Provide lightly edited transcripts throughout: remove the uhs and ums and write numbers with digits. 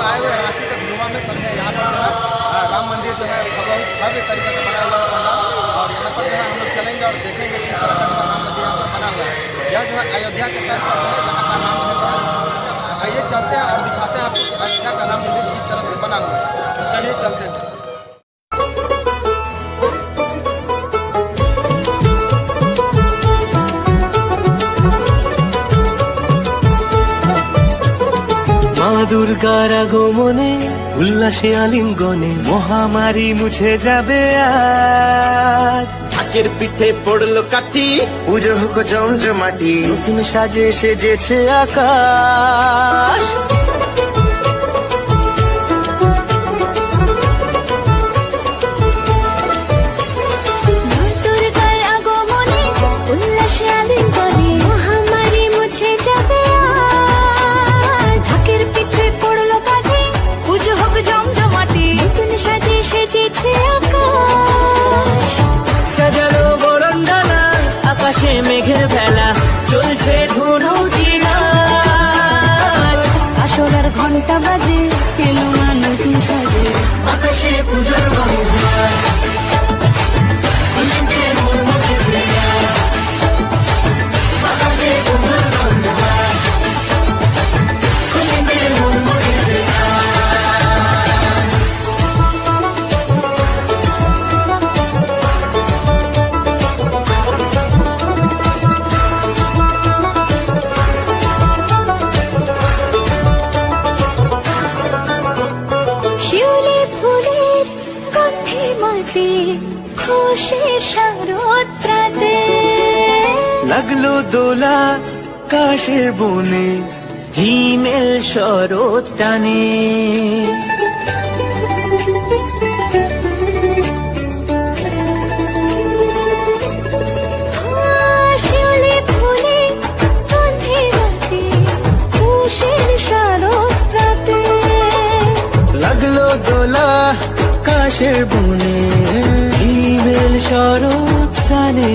आए हुए रांची के धुरुआ में समझे यहाँ पर जो है राम मंदिर जो है बहुत भव्य तरीके से बना हुआ है पंडाल, और यहाँ पर जो है हम लोग चलेंगे और देखेंगे किस तरह का जो है राम मंदिर यहाँ पर बना हुआ है। यह जो है अयोध्या के तर्ज पर जो है यहाँ का राम मंदिर बना हुआ है। आइए चलते हैं और दिखाते हैं आपको अयोध्या का राम मंदिर किस तरह से बना हुआ है। तो चलिए चलते हैं। মা দুর্গার আগমনে উল্লাসে আলিঙ্গনে মহামারী মুছে যাবে আজ। ঢাকের পিঠে পড়লো কাঠি, পুজো হোক জমজমাটি, নতুন সাজে সেজেছে আকাশ। সাজানো বরণডালা, আকাশে মেঘের ভেলা, চলছে ধনু জিনা। আসলার ঘন্টা বাজে, এলো না নতুন সাজে, আকাশে পূজার বন্ধন, খুশিতে মন মুখেছে আকাশে পূজার বন্ধন, খুশিতে মন মুখেছে। লাগলো দোলা কাশের বনে, হিমেল শরৎ টানে। লাগলো দোলা কাশের বনে, হিমেল শরৎ টানে।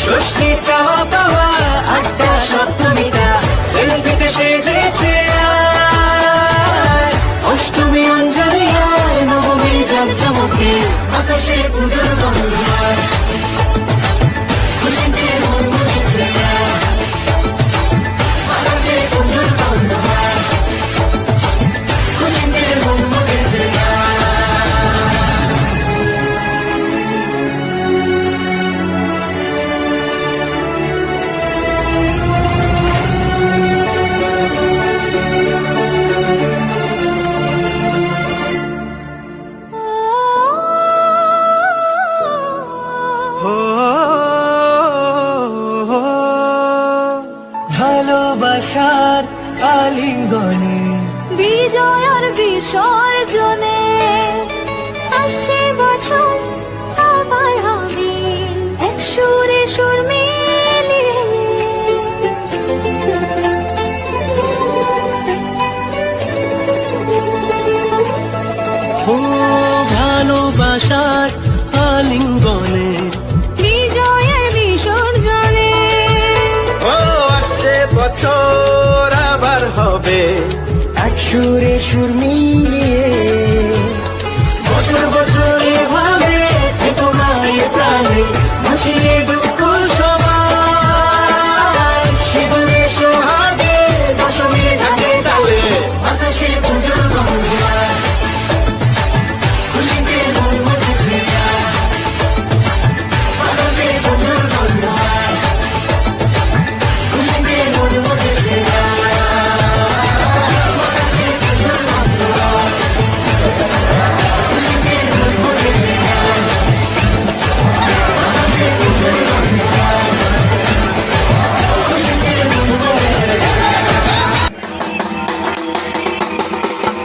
ষষ্ঠী চাওয়া পাওয়া আটটা সপ্তমীটা সেলফিতে সেজেছে আজ। অষ্টমী অঞ্জলি আর নবমী জমজমকে আকাশে পূজার বন্ধন, খুশিতে মন মুখেছে আকাশে পূজার বন্ধন, খুশিতে মন মুখেছে। ভালোবাসার আলিঙ্গনে বিজয় আর বিসর্জনে আসছে বছর আবার হবে এক সুরে সুর মিলিয়ে। ও ভালোবাসার আলিঙ্গনে বিজয়ের বিসর্জনে ও আসছে বছর আবার হবে এক সুরে সুর মিলিয়ে। বছর বছর এভাবে থেকো না এ প্রাণে, ভাসিয়ে